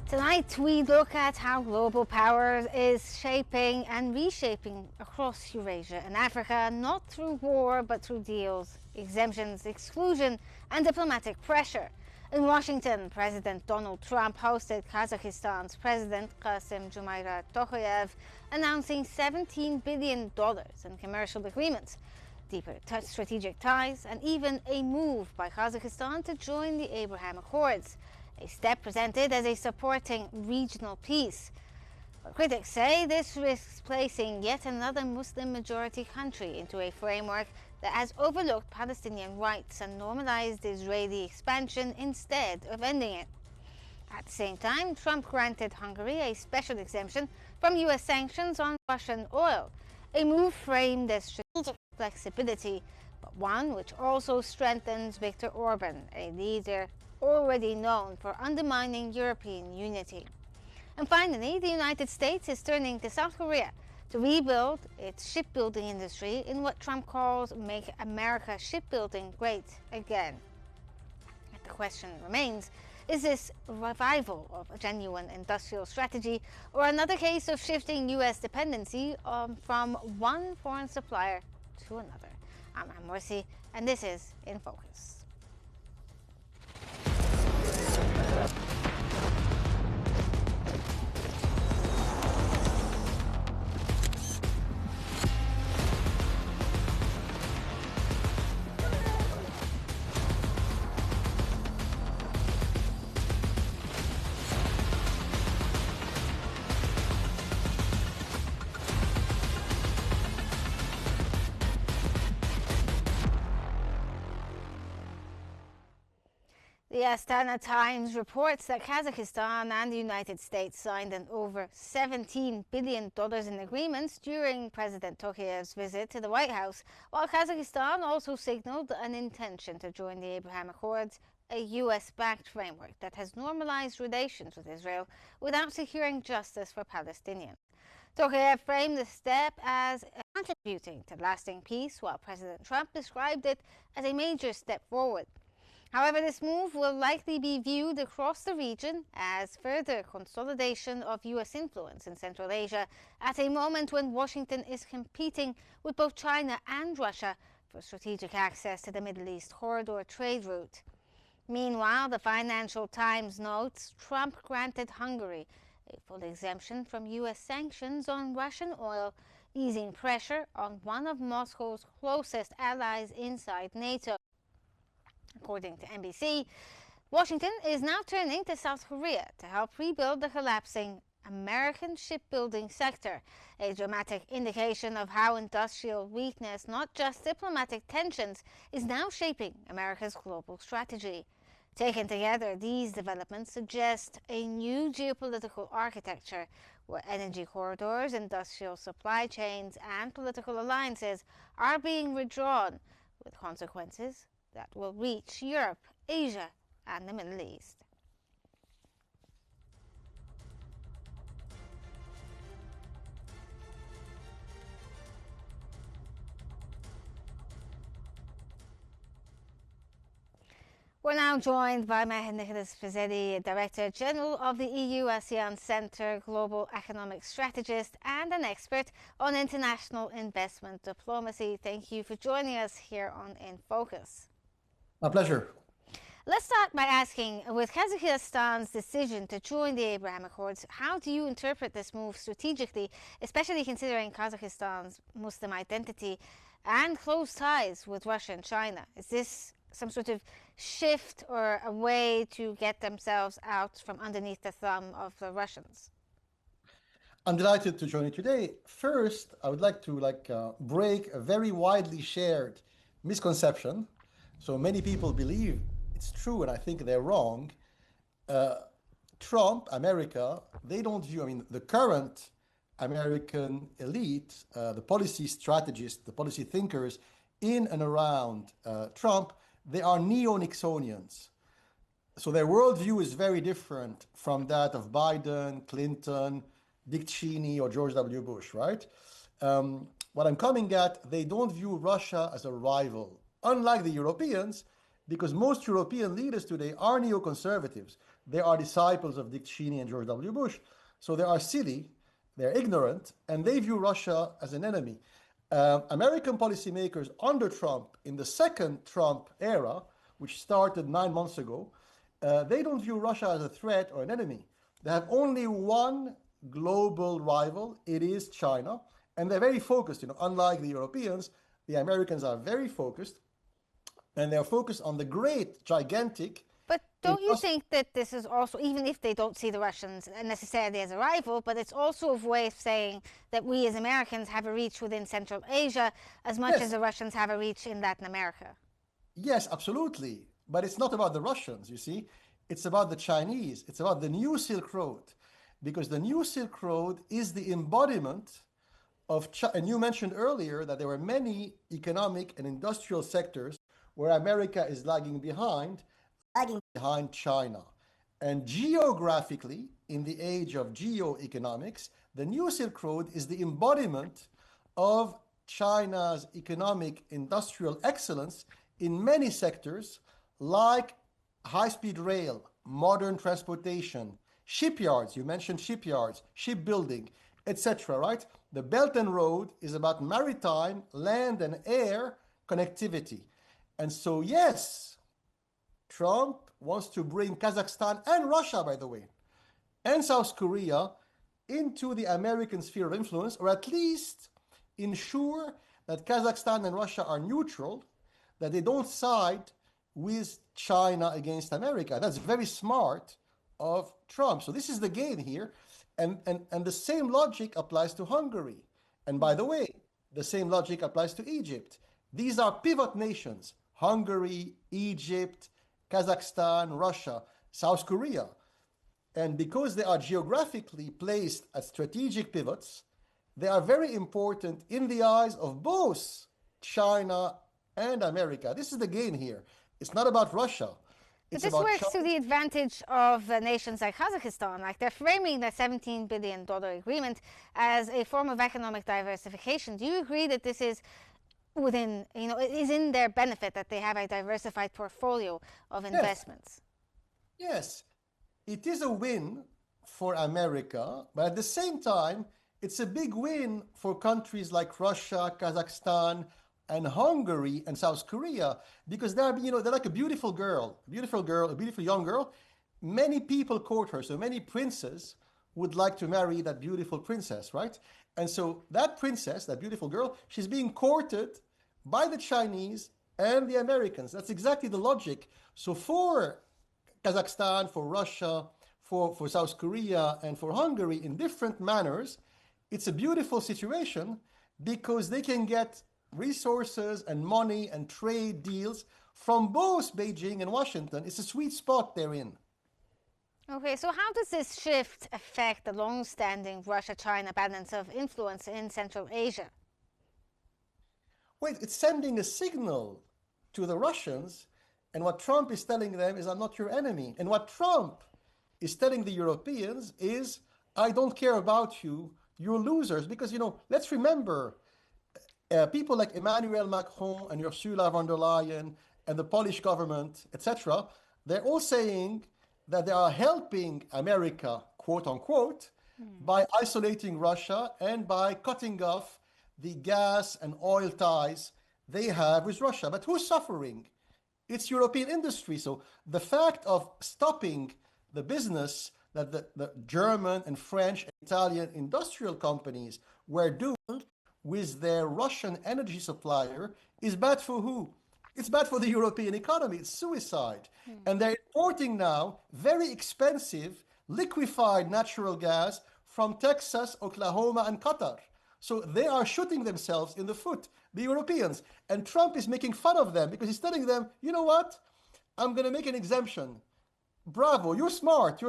Tonight we look at how global power is shaping and reshaping across Eurasia and Africa, not through war but through deals, exemptions, exclusion and diplomatic pressure. In Washington, President Donald Trump hosted Kazakhstan's President Kassym-Jomart Tokayev, announcing $17 billion in commercial agreements, deeper strategic ties and even a move by Kazakhstan to join the Abraham Accords, a step presented as a supporting regional peace. But critics say this risks placing yet another Muslim-majority country into a framework that has overlooked Palestinian rights and normalized Israeli expansion instead of ending it. At the same time, Trump granted Hungary a special exemption from U.S. sanctions on Russian oil, a move framed as strategic flexibility, but one which also strengthens Viktor Orban, a leader already known for undermining European unity. And finally, the United States is turning to South Korea to rebuild its shipbuilding industry in what Trump calls Make America Shipbuilding Great Again. The question remains, is this a revival of a genuine industrial strategy or another case of shifting U.S. dependency from one foreign supplier to another? I'm Morsi, and this is In Focus. The Astana Times reports that Kazakhstan and the United States signed an over $17 billion in agreements during President Tokayev's visit to the White House, while Kazakhstan also signaled an intention to join the Abraham Accords, a U.S.-backed framework that has normalized relations with Israel without securing justice for Palestinians. Tokayev framed the step as contributing to lasting peace, while President Trump described it as a major step forward. However, this move will likely be viewed across the region as further consolidation of U.S. influence in Central Asia at a moment when Washington is competing with both China and Russia for strategic access to the Middle East corridor trade route. Meanwhile, the Financial Times notes Trump granted Hungary a full exemption from U.S. sanctions on Russian oil, easing pressure on one of Moscow's closest allies inside NATO. According to NBC, Washington is now turning to South Korea to help rebuild the collapsing American shipbuilding sector, a dramatic indication of how industrial weakness, not just diplomatic tensions, is now shaping America's global strategy. Taken together, these developments suggest a new geopolitical architecture where energy corridors, industrial supply chains, and political alliances are being redrawn, with consequences that will reach Europe, Asia, and the Middle East. We're now joined by Nicholas Fazeli, Director General of the EU-ASEAN Centre, Global Economic Strategist and an expert on international investment diplomacy. Thank you for joining us here on In Focus. My pleasure. Let's start by asking, with Kazakhstan's decision to join the Abraham Accords, how do you interpret this move strategically, especially considering Kazakhstan's Muslim identity and close ties with Russia and China? Is this some sort of shift or a way to get themselves out from underneath the thumb of the Russians? I'm delighted to join you today. First, I would like to break a very widely shared misconception. So many people believe it's true, and I think they're wrong. Trump, America, they don't view, the current American elite, the policy strategists, the policy thinkers in and around Trump, they are neo-Nixonians. So their worldview is very different from that of Biden, Clinton, Dick Cheney, or George W. Bush, right? What I'm coming at, they don't view Russia as a rival, unlike the Europeans, because most European leaders today are neoconservatives. They are disciples of Dick Cheney and George W. Bush. So they are silly, they're ignorant, and they view Russia as an enemy. American policymakers under Trump, in the second Trump era, which started 9 months ago, they don't view Russia as a threat or an enemy. They have only one global rival, it is China, and they're very focused. Unlike the Europeans, the Americans are very focused, and they're focused on the great, gigantic. But don't you think that this is also, even if they don't see the Russians necessarily as a rival, but it's also a way of saying that we as Americans have a reach within Central Asia as much as the Russians have a reach in Latin America? Yes, absolutely. But it's not about the Russians, you see. It's about the Chinese. It's about the new Silk Road. Because the new Silk Road is the embodiment of China. And you mentioned earlier that there were many economic and industrial sectors where America is lagging behind China. And geographically, in the age of geoeconomics, the new Silk Road is the embodiment of China's economic industrial excellence in many sectors, like high-speed rail, modern transportation, shipyards. You mentioned shipyards, shipbuilding, etc., right? The Belt and Road is about maritime, land, and air connectivity. And so, yes, Trump wants to bring Kazakhstan and Russia, by the way, and South Korea into the American sphere of influence, or at least ensure that Kazakhstan and Russia are neutral, that they don't side with China against America. That's very smart of Trump. So this is the game here. And the same logic applies to Hungary. And by the way, the same logic applies to Egypt. These are pivot nations: Hungary, Egypt, Kazakhstan, Russia, South Korea. And because they are geographically placed at strategic pivots, they are very important in the eyes of both China and America. This is the game here. It's not about Russia. But this works to the advantage of nations like Kazakhstan. Like, they're framing the $17 billion agreement as a form of economic diversification. Do you agree that this is within, it is in their benefit that they have a diversified portfolio of investments? Yes, it is a win for America, but at the same time, it's a big win for countries like Russia, Kazakhstan, and Hungary and South Korea, because they're like a beautiful young girl. Many people court her, so many princes would like to marry that beautiful princess, right? And so that princess, that beautiful girl, she's being courted by the Chinese and the Americans. That's exactly the logic. So for Kazakhstan, for Russia, for South Korea, and for Hungary, in different manners, it's a beautiful situation because they can get resources and money and trade deals from both Beijing and Washington. It's a sweet spot they're in. Okay, so how does this shift affect the long-standing Russia-China balance of influence in Central Asia? Wait, it's sending a signal to the Russians, and what Trump is telling them is, I'm not your enemy. And what Trump is telling the Europeans is, I don't care about you, you're losers. Because, let's remember, people like Emmanuel Macron and Ursula von der Leyen and the Polish government, etc., they're all saying that they are helping America, quote unquote, by isolating Russia and by cutting off the gas and oil ties they have with Russia. But who's suffering? It's European industry. So the fact of stopping the business that the German and French and Italian industrial companies were doing with their Russian energy supplier is bad for who? It's bad for the European economy. It's suicide. And they're importing now very expensive liquefied natural gas from Texas, Oklahoma, and Qatar. So they are shooting themselves in the foot, the Europeans. And Trump is making fun of them because he's telling them, you know what? I'm going to make an exemption. Bravo, you're smart,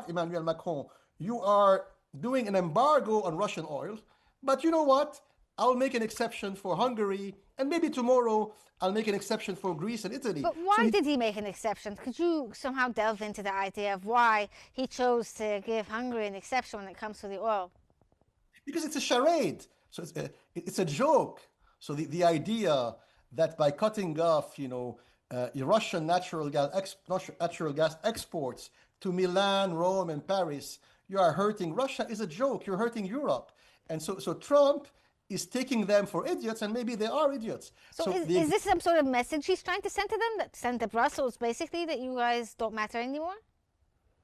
Emmanuel Macron. You are doing an embargo on Russian oil. But you know what? I'll make an exception for Hungary, and maybe tomorrow I'll make an exception for Greece and Italy. But why did he make an exception? Could you somehow delve into the idea of why he chose to give Hungary an exception when it comes to the oil? Because it's a charade. So it's a joke. So the idea that by cutting off, Russian natural gas exports to Milan, Rome, and Paris, you are hurting Russia is a joke. You're hurting Europe. And so Trump is taking them for idiots, and maybe they are idiots. So is this some sort of message he's trying to send to them, that send to Brussels, basically, that you guys don't matter anymore?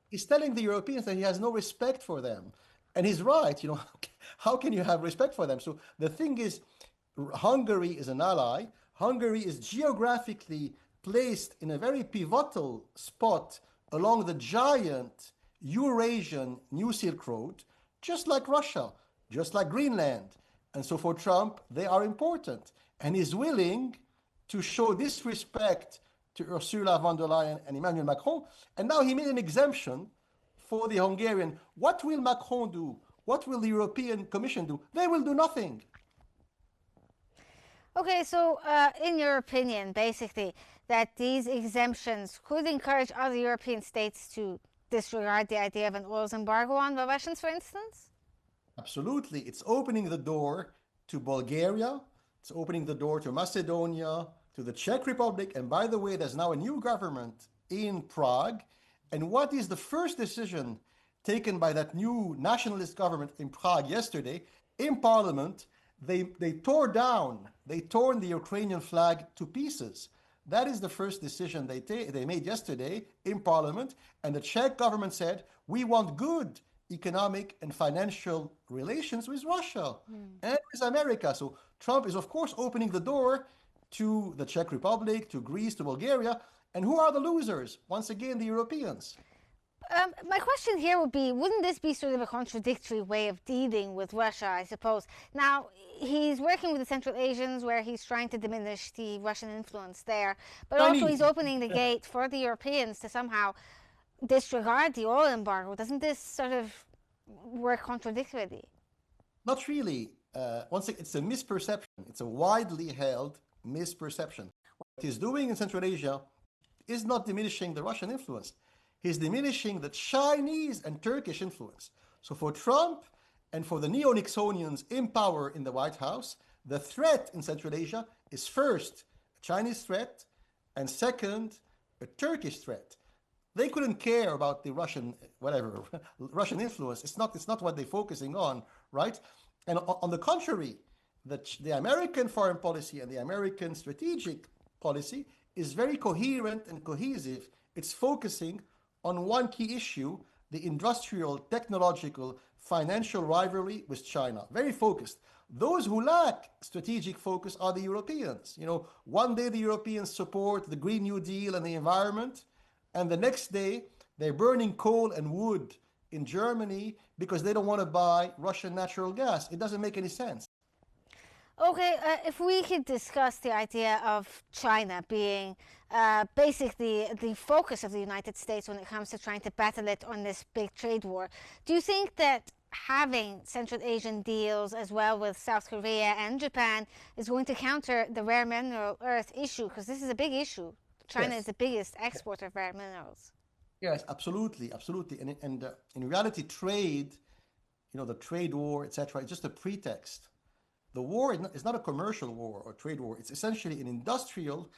He's telling the Europeans that he has no respect for them. And he's right. How can you have respect for them? So the thing is, Hungary is an ally. Hungary is geographically placed in a very pivotal spot along the giant Eurasian New Silk Road, just like Russia, just like Greenland. And so for Trump, they are important. And he's willing to show disrespect to Ursula von der Leyen and Emmanuel Macron. And now he made an exemption for the Hungarian. What will Macron do? What will the European Commission do? They will do nothing. Okay, so in your opinion, basically, that these exemptions could encourage other European states to disregard the idea of an oil embargo on the Russians, for instance? Absolutely. It's opening the door to Bulgaria. It's opening the door to Macedonia, to the Czech Republic. And by the way, there's now a new government in Prague. And what is the first decision taken by that new nationalist government in Prague yesterday? In parliament, they tore the Ukrainian flag to pieces. That is the first decision they made yesterday in parliament. And the Czech government said, we want good economic and financial relations with Russia and with America. So Trump is, of course, opening the door to the Czech Republic, to Greece, to Bulgaria. And who are the losers? Once again, the Europeans. My question here would be, wouldn't this be sort of a contradictory way of dealing with Russia, I suppose? Now, he's working with the Central Asians where he's trying to diminish the Russian influence there, but also he's opening the gate for the Europeans to somehow disregard the oil embargo. Doesn't this sort of work contradictorily? Not really. Once again, it's a misperception. It's a widely held misperception. What he's doing in Central Asia is not diminishing the Russian influence. He's diminishing the Chinese and Turkish influence. So for Trump and for the neo-Nixonians in power in the White House, the threat in Central Asia is first a Chinese threat and second a Turkish threat. They couldn't care about the Russian influence. It's not what they're focusing on, right? And on the contrary, the American foreign policy and the American strategic policy is very coherent and cohesive. It's focusing on one key issue, the industrial, technological, financial rivalry with China. Very focused. Those who lack strategic focus are the Europeans. One day the Europeans support the Green New Deal and the environment, and the next day they're burning coal and wood in Germany because they don't want to buy Russian natural gas. It doesn't make any sense. Okay, if we could discuss the idea of China being basically the focus of the United States when it comes to trying to battle it on this big trade war. Do you think that having Central Asian deals as well with South Korea and Japan is going to counter the rare mineral earth issue? Because this is a big issue. China is the biggest exporter of rare minerals. Yes, absolutely. And in reality, trade, the trade war, etc., is just a pretext. The war is not a commercial war or trade war. It's essentially an industrial,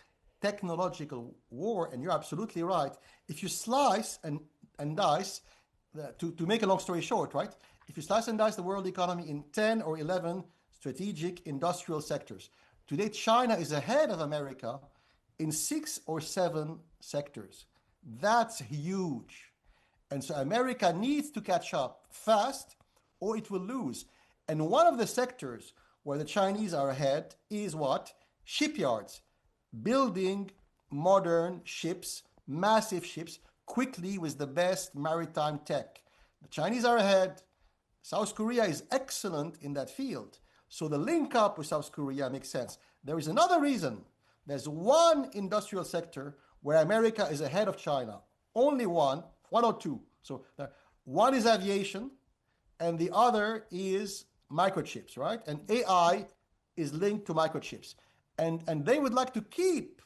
technological war. And you're absolutely right. If you slice and dice, to make a long story short, right? If you slice and dice the world economy in 10 or 11 strategic industrial sectors, today China is ahead of America in 6 or 7 sectors. That's huge. And so America needs to catch up fast or it will lose. And one of the sectors where the Chinese are ahead is what? Shipyards. Building modern ships, massive ships, quickly with the best maritime tech. The Chinese are ahead. South Korea is excellent in that field. So the link up with South Korea makes sense. There is another reason. There's one industrial sector where America is ahead of China. Only one or two. So one is aviation and the other is microchips, right? And AI is linked to microchips. And they would like to keep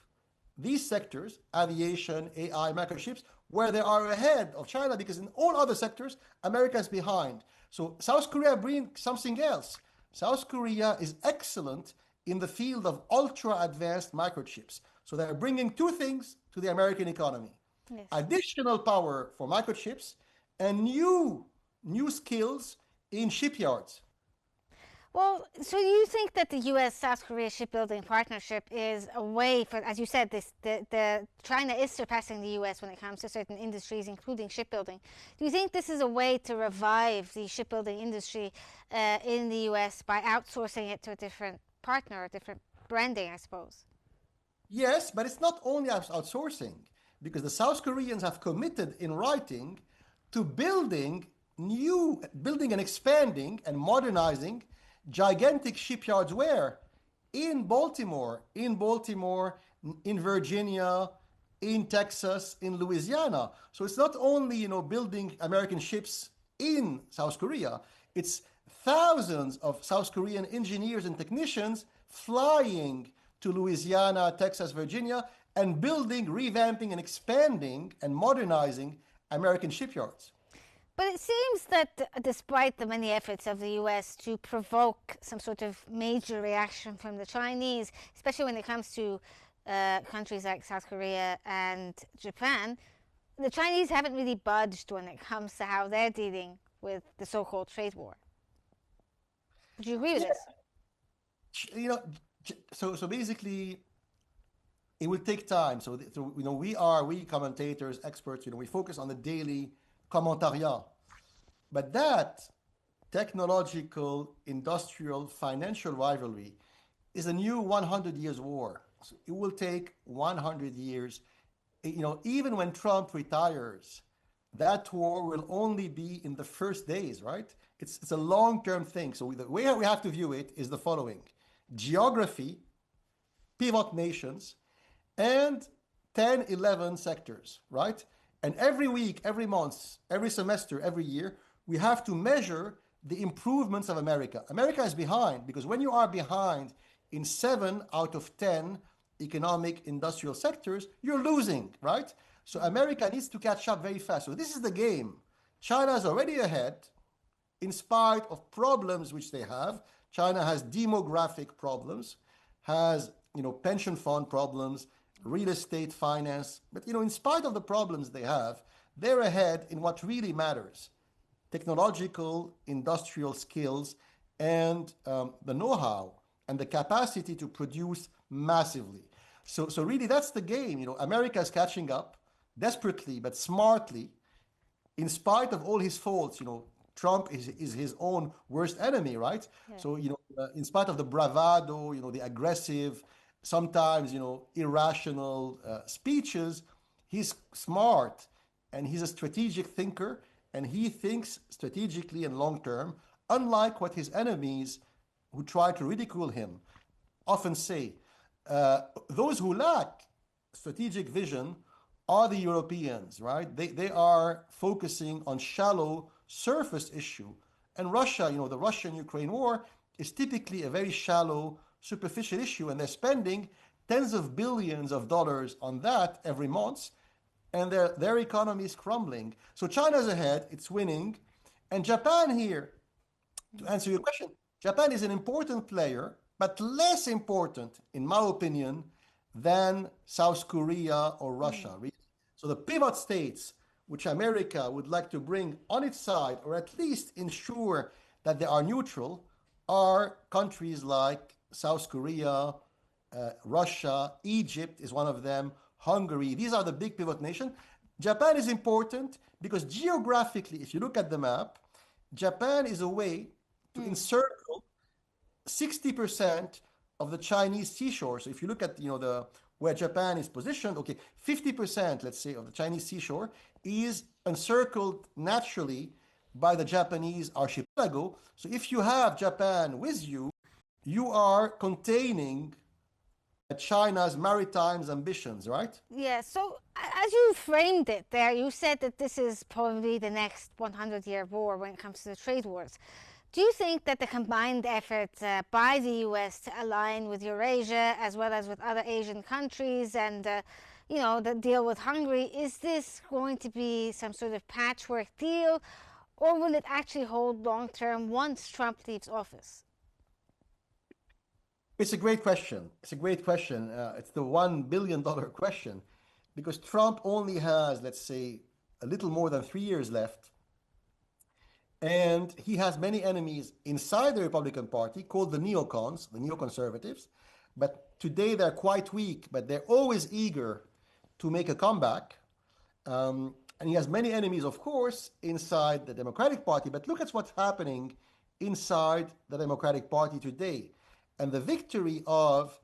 these sectors, aviation, AI, microchips, where they are ahead of China, because in all other sectors, America is behind. So South Korea brings something else. South Korea is excellent in the field of ultra-advanced microchips. So they're bringing two things to the American economy. Yes. additional power for microchips, and new skills in shipyards. Well, so you think that the U.S.-South Korea shipbuilding partnership is a way for, as you said, the China is surpassing the U.S. when it comes to certain industries, including shipbuilding. Do you think this is a way to revive the shipbuilding industry in the U.S. by outsourcing it to a different partner, a different branding, I suppose? Yes, but it's not only outsourcing, because the South Koreans have committed in writing to building and expanding and modernizing gigantic shipyards where? In Baltimore, in Virginia, in Texas, in Louisiana. So it's not only, building American ships in South Korea, it's thousands of South Korean engineers and technicians flying to Louisiana, Texas, Virginia, and building, revamping, and expanding and modernizing American shipyards. But it seems that despite the many efforts of the US to provoke some sort of major reaction from the Chinese, especially when it comes to countries like South Korea and Japan, the Chinese haven't really budged when it comes to how they're dealing with the so-called trade war. Would you agree with this? You know, so basically, it will take time. We commentators, experts, we focus on the daily commentariat. But that technological, industrial, financial rivalry is a new 100 years war. So it will take 100 years. Even when Trump retires, that war will only be in the first days, right? It's a long-term thing. So the way we have to view it is the following: geography, pivot nations, and 10, 11 sectors, right? And every week, every month, every semester, every year, we have to measure the improvements of America. America is behind because when you are behind in 7 out of 10 economic industrial sectors, you're losing, right? So America needs to catch up very fast. So this is the game. China is already ahead in spite of problems which they have. China has demographic problems, has pension fund problems, real estate finance. But in spite of the problems they have, they're ahead in what really matters: technological, industrial skills, and the know-how and the capacity to produce massively. So really, that's the game. America is catching up desperately but smartly, in spite of all his faults. Trump is his own worst enemy, right? Yeah. So in spite of the bravado, the aggressive, sometimes irrational speeches, he's smart and he's a strategic thinker, and he thinks strategically and long term, unlike what his enemies who try to ridicule him often say. Those who lack strategic vision are the Europeans, right? They are focusing on shallow surface issue. And Russia, the Russian-Ukraine war is typically a very shallow, superficial issue, and they're spending tens of billions of dollars on that every month, and their economy is crumbling. So China's ahead, it's winning. And Japan here, to answer your question, Japan is an important player, but less important, in my opinion, than South Korea or Russia. So the pivot states, which America would like to bring on its side, or at least ensure that they are neutral, are countries like South Korea, Russia, Egypt is one of them, Hungary. These are the big pivot nations. Japan is important because geographically, if you look at the map, Japan is a way to encircle 60% of the Chinese seashore. So if you look at where Japan is positioned, 50%, let's say, of the Chinese seashore is encircled naturally by the Japanese archipelago. So if you have Japan with you, you are containing China's maritime ambitions, right? Yeah, so as you framed it there, you said that this is probably the next 100-year war when it comes to the trade wars. Do you think that the combined efforts by the US to align with Eurasia as well as with other Asian countries and, the deal with Hungary, is this going to be some sort of patchwork deal, or will it actually hold long term once Trump leaves office? It's a great question. It's the $1 billion question. because Trump only has, let's say, a little more than 3 years left. And he has many enemies inside the Republican Party called the neocons, the neoconservatives. But today they're quite weak, but they're always eager to make a comeback. And he has many enemies, of course, inside the Democratic Party. But look at what's happening inside the Democratic Party today. And the victory of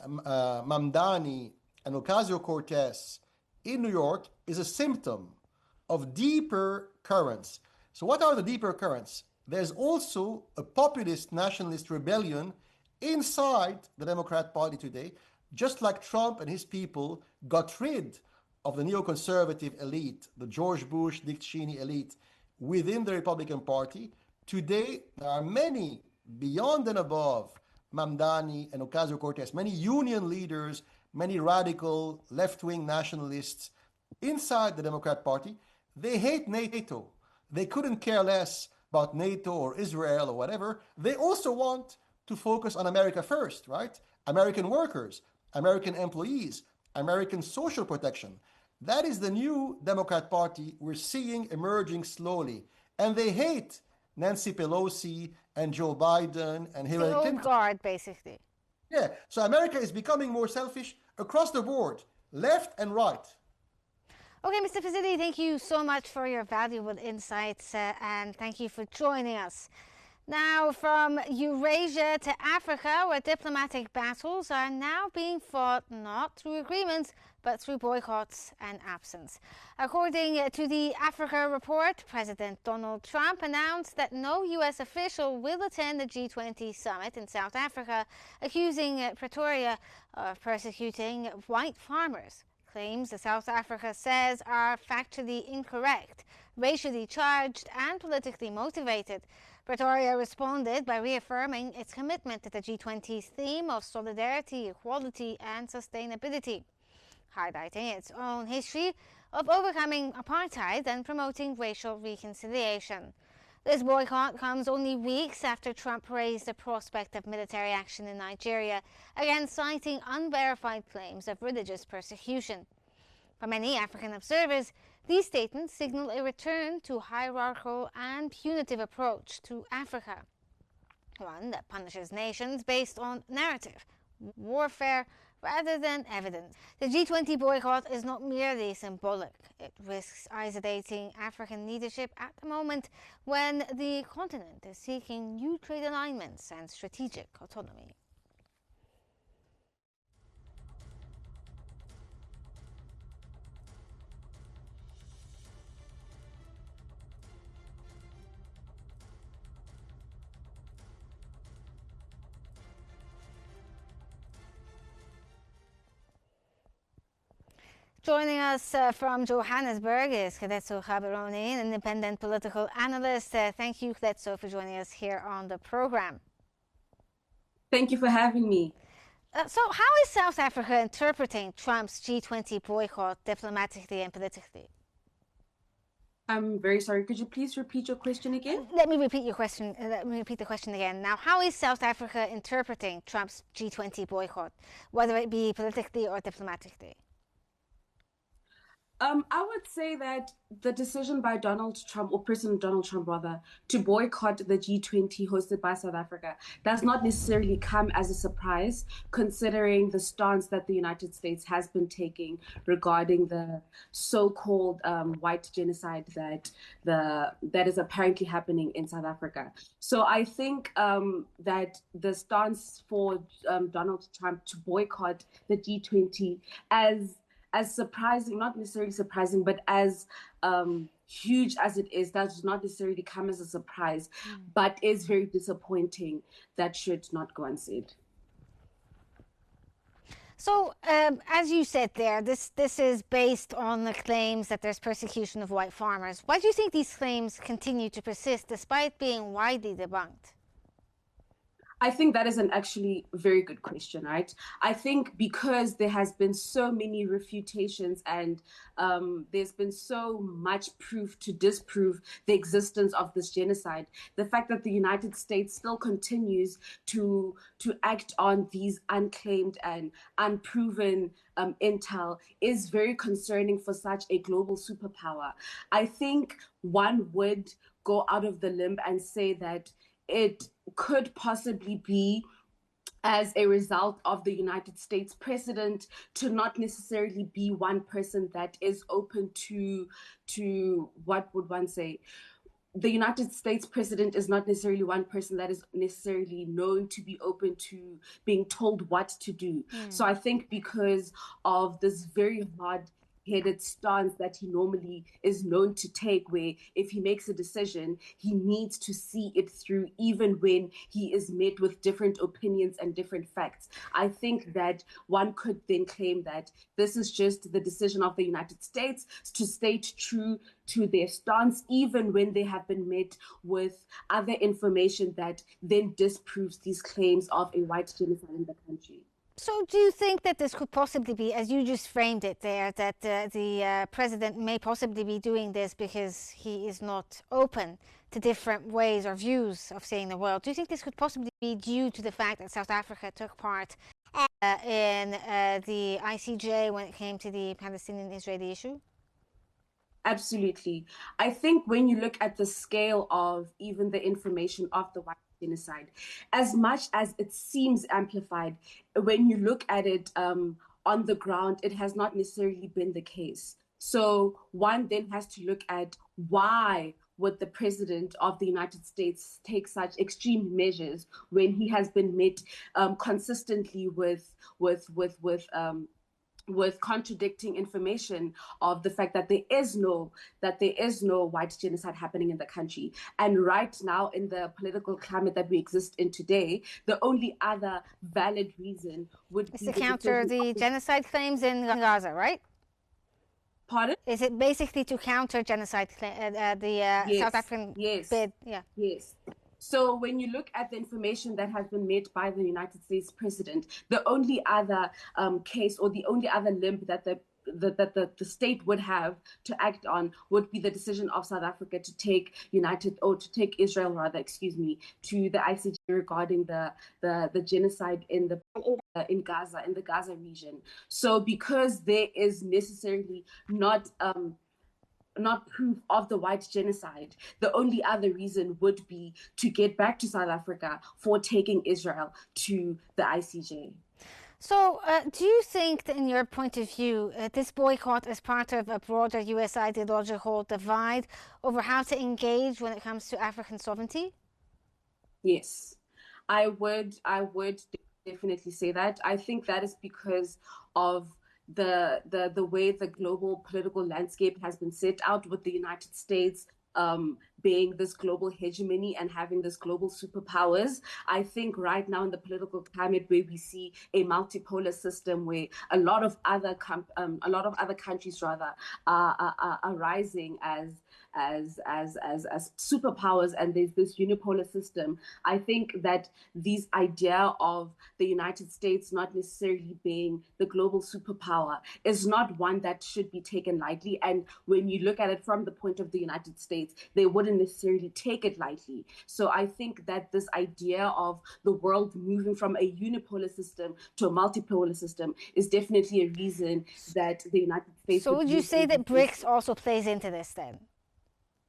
Mamdani and Ocasio-Cortez in New York is a symptom of deeper currents. So what are the deeper currents? There's also a populist nationalist rebellion inside the Democrat Party today, just like Trump and his people got rid of the neoconservative elite, the George Bush, Dick Cheney elite within the Republican Party. Today, there are many beyond and above Mamdani and Ocasio-Cortez, many union leaders, many radical left-wing nationalists inside the Democrat Party. They hate NATO. They couldn't care less about NATO or Israel or whatever. They also want to focus on America first, right? American workers, American employees, American social protection. That is the new Democrat Party we're seeing emerging slowly. And they hate Nancy Pelosi and Joe Biden and Hillary Clinton. The old guard, basically. Yeah, so America is becoming more selfish across the board, left and right. Okay, Mr. Fazili, thank you so much for your valuable insights and thank you for joining us. Now, from Eurasia to Africa, where diplomatic battles are now being fought not through agreements, but through boycotts and absence. According to the Africa report, President Donald Trump announced that no U.S. official will attend the G20 summit in South Africa, accusing Pretoria of persecuting white farmers. Claims that South Africa says are factually incorrect, racially charged and politically motivated. Pretoria responded by reaffirming its commitment to the G20's theme of solidarity, equality and sustainability, highlighting its own history of overcoming apartheid and promoting racial reconciliation. This boycott comes only weeks after Trump raised the prospect of military action in Nigeria, again citing unverified claims of religious persecution. For many African observers, these statements signal a return to a hierarchical and punitive approach to Africa, one that punishes nations based on narrative, warfare, rather than evidence. The G20 boycott is not merely symbolic. It risks isolating African leadership at the moment when the continent is seeking new trade alignments and strategic autonomy. Joining us from Johannesburg is Kletso Gaborone, an independent political analyst. Thank you, Kletso, for joining us here on the program. Thank you for having me. So how is South Africa interpreting Trump's G20 boycott diplomatically and politically? I'm very sorry. Could you please repeat your question again? Let me repeat your question. Let me repeat the question again. Now, how is South Africa interpreting Trump's G20 boycott, whether it be politically or diplomatically? I would say that the decision by Donald Trump, or President Donald Trump rather, to boycott the G20 hosted by South Africa does not necessarily come as a surprise, considering the stance that the United States has been taking regarding the so-called white genocide that is apparently happening in South Africa. So I think that the stance for Donald Trump to boycott the G20 as surprising, not necessarily surprising, but as huge as it is, that does not necessarily come as a surprise, but is very disappointing. That should not go unsaid. So, as you said there, this is based on the claims that there's persecution of white farmers. Why do you think these claims continue to persist despite being widely debunked? I think that is an actually very good question, right? I think because there has been so many refutations and there's been so much proof to disprove the existence of this genocide, the fact that the United States still continues to act on these unclaimed and unproven intel is very concerning for such a global superpower. I think one would go out of the limb and say that it could possibly be as a result of the United States president to not necessarily be one person that is open to what would one say, the United States president is not necessarily one person that is necessarily known to be open to being told what to do. So I think because of this very hard-headed stance that he normally is known to take, where if he makes a decision, he needs to see it through even when he is met with different opinions and different facts. I think that one could then claim that this is just the decision of the United States to stay true to their stance, even when they have been met with other information that then disproves these claims of a white genocide in the country. So do you think that this could possibly be, as you just framed it there, that the president may possibly be doing this because he is not open to different ways or views of seeing the world? Do you think this could possibly be due to the fact that South Africa took part in the ICJ when it came to the Palestinian-Israeli issue? Absolutely. I think when you look at the scale of even the information of the white genocide, as much as it seems amplified, when you look at it on the ground, it has not necessarily been the case. So one then has to look at why would the president of the United States take such extreme measures when he has been met consistently with contradicting information of the fact that there is no white genocide happening in the country. And right now, in the political climate that we exist in today, the only other valid reason would be to counter the genocide claims in Gaza, right? Pardon? Is it basically to counter genocide yes. South African bid? Yeah. Yes. So when you look at the information that has been made by the United States president, the only other case or the only other limb that the state would have to act on would be the decision of South Africa to take Israel to the ICJ regarding the genocide in Gaza, in the Gaza region. So because there is necessarily not proof of the white genocide, the only other reason would be to get back to South Africa for taking Israel to the ICJ. So do you think that, in your point of view, this boycott is part of a broader US ideological divide over how to engage when it comes to African sovereignty? Yes, I would definitely say that. I think that is because of the way the global political landscape has been set out, with the United States being this global hegemony and having this global superpowers. I think right now in the political climate where we see a multipolar system where a lot of other countries rather are rising as superpowers, and there's this unipolar system. I think that this idea of the United States not necessarily being the global superpower is not one that should be taken lightly. And when you look at it from the point of the United States, they wouldn't necessarily take it lightly. So I think that this idea of the world moving from a unipolar system to a multipolar system is definitely a reason that the United States... So would you say that BRICS also plays into this then?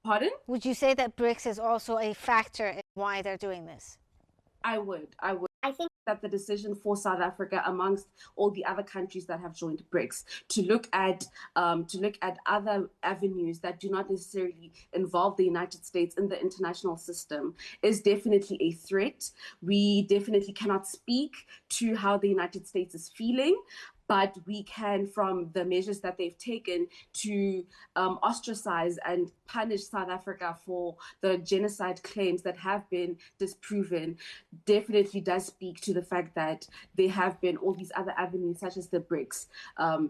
Pardon? Would you say that BRICS is also a factor in why they're doing this? I would. I think that the decision for South Africa, amongst all the other countries that have joined BRICS, to look at other avenues that do not necessarily involve the United States in the international system, is definitely a threat. We definitely cannot speak to how the United States is feeling, but we can, from the measures that they've taken to ostracize and punish South Africa for the genocide claims that have been disproven, definitely does speak to the fact that there have been all these other avenues, such as the BRICS,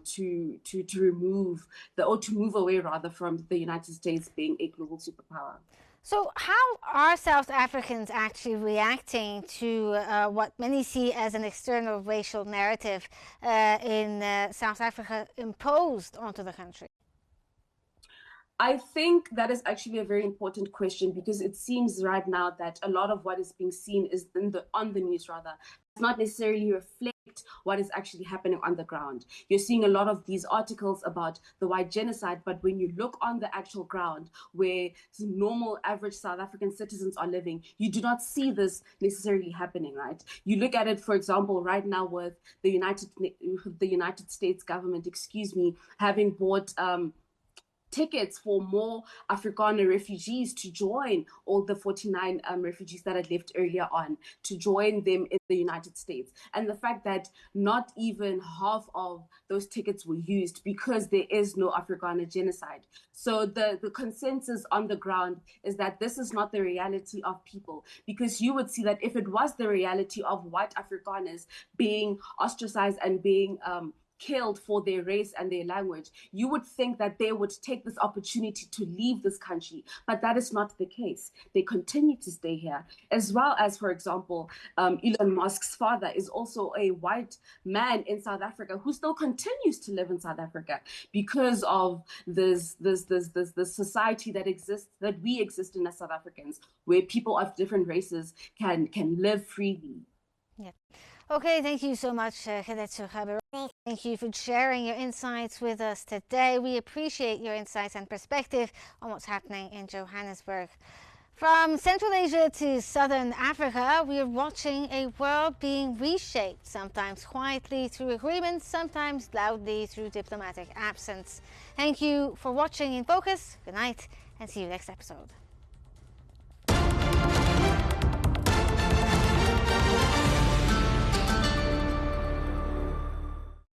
to move away rather from the United States being a global superpower. So how are South Africans actually reacting to what many see as an external racial narrative in South Africa imposed onto the country? I think that is actually a very important question, because it seems right now that a lot of what is being seen is on the news rather does not necessarily reflect what is actually happening on the ground. You're seeing a lot of these articles about the white genocide, but when you look on the actual ground where normal average South African citizens are living, you do not see this necessarily happening, right? You look at it, for example, right now with the United States government, having bought tickets for more Afrikaner refugees to join all the 49 refugees that had left earlier on, to join them in the United States. And the fact that not even half of those tickets were used because there is no Afrikaner genocide. So the consensus on the ground is that this is not the reality of people, because you would see that if it was the reality of white Afrikaners being ostracized and being killed for their race and their language, you would think that they would take this opportunity to leave this country. But that is not the case. They continue to stay here, as well as, for example, Elon Musk's father is also a white man in South Africa who still continues to live in South Africa because of this society that exists, that we exist in as South Africans, where people of different races can live freely. Yeah. Okay, thank you so much, Kheletso Khabir. Thank you for sharing your insights with us today. We appreciate your insights and perspective on what's happening in Johannesburg. From Central Asia to Southern Africa, we are watching a world being reshaped, sometimes quietly through agreements, sometimes loudly through diplomatic absence. Thank you for watching In Focus. Good night, and see you next episode.